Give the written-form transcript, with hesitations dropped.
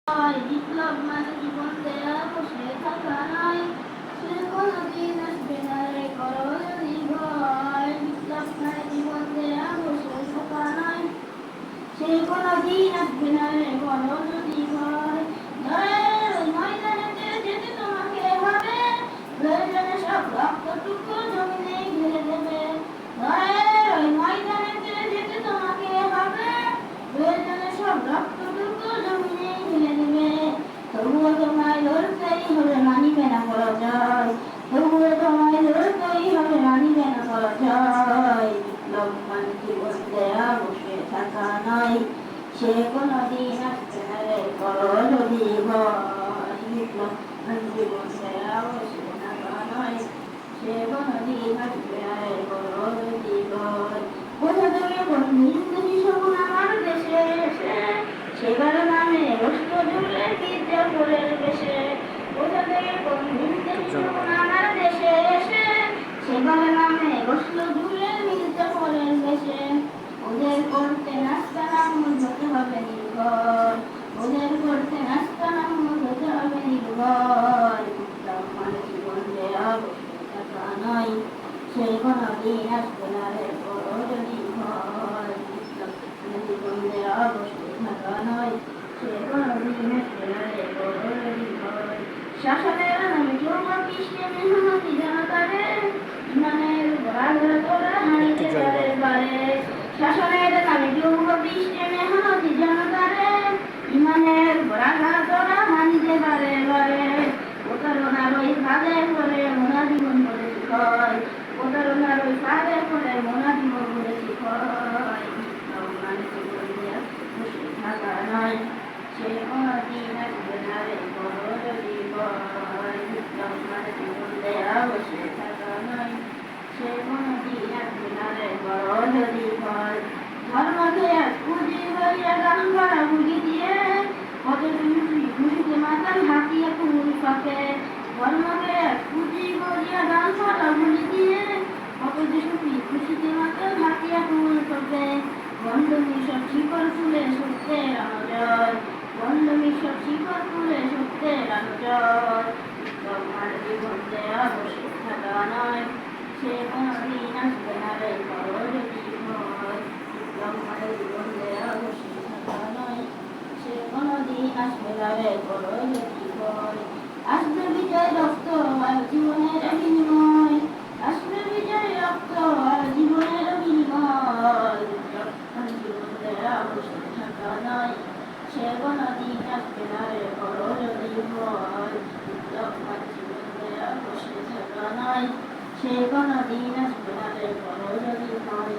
বিপ্লব মানে জীবন দেয়া বসে থাকা নয়, সে কোনদিন আসবে না রে করো যদি ভয়। বিপ্লব মানে জীবন দেয়া বসে থাকা নয়, সে কোনদিন আসবে না রে করো যদি ভয়। লড়াইয়ের ওই ময়দানেতে যেতে তোমাকে হবে, প্রয়োজনে সব রক্তটুকু জমিনে ঢেলে দেবে। লড়াইয়ের ওই ময়দানেতে যেতে তোমাকে হবে, প্রয়োজনে সব রক্তটুকু জমিনে ঢেলে দেবে। তবুও তোমায় লড়তেই হবে, মানিবে না পরাজয়। তবুও তোমায় লড়তেই হবে, মানিবে না পরাজয়। বিপ্লব মানে জীবন দেয়া বসে থাকা নয়, সে কোনদিন আসবে না রে করো যদি ভয়। বিপ্লব মানে জীবন দেয়া বসে থাকা নয়, সে কোনদিন আসবে না রে করো যদি ভয়। কোথা থেকে কোন হিন্দু শকুন আমার দেশে এসে, সেবার নামে রক্ত জুড়ে মির্জাপুরের বেশে। কোথা থেকে কোন হিন্দু শকুন আমার দেশে এসে, সেবার নামে রক্ত জুড়ে মির্জাপুরের বেশে। ওদের করতে নাস্তা নামুল হতে হবে নির্ভর, ওদের করতে নাস্তা নামুল হতে হবে নির্ভর। বিপ্লব মানে জীবন দেয়া বসে থাকা নয়, সে কোনদিন আসবে না রে করো যদি ভয়। বিপ্লব মানে জীবন দেয়া বসে থাকা নয়, সে কোনদিন আসবে না রে করো যদি ভয়। শাসনের নামে চৌমা কৃষ্ণে মেহনতি জনতারে, ইমানের ঘোড়া তোরা হানিতে বারে বারে। শাসনের নামে যুব বৃষ্টি মেহনতি জনতারে, ইমানের ঘোড়া তোরা হানিতে বারে বারে। প্রতারণার ওই ফাঁদে পড়ে মোনা জীবন করেছি ক্ষয়, প্রতারণার ওই ফাঁদে পড়ে মোনা জীবন করেছি ক্ষয়। বিপ্লব মানে জীবন দেয়া বসে থাকা নয়, সে কোনদিন আসবে না রে করো যদি ভয়। বিপ্লব মানে জীবন দেয়া বসে থাকা নয়, সে কোনদিন আসবে না রে করো যদি ভয়। ধর্মকে পুঁজি বলিয়া গান করা বুঝি দিয়ে, কত খুশিতে মাতাল হাতিয়ে কুল পাকে। ধর্মকে পুঁজি বলিয়া গান করা বুঝি দিয়ে, কত খুশিতে মাতাল হাতিয়া কুল পাকে। বন্ধনী সব শিকড় তুলে সত্যের আনজয়, বন্ধনী সব শিকড় তুলে সত্যের আনজয়। তোমার জীবন দেয়া বসে থাকা নয়, সে কোনদিন আসবে না রে করো যদি ভয়। তোমার জীবন দেয়া বসে থাকা নয়, সে কোনদিন আসবে না রে করো যদি ভয়। আসবে বিজয় রক্ত আর জীবনের বিনিময়, আসবে বিজয় রক্ত আর জীবনের বিনিময়। তোমার জীবন দেয়া বসে থাকা নয়, সে কোনদিন আসবে না রে করো যদি ভয়। তোমার জীবন দেয়া বসে থাকা নয়, সে কোনদিন আসবে না রে করো যদি ভয়।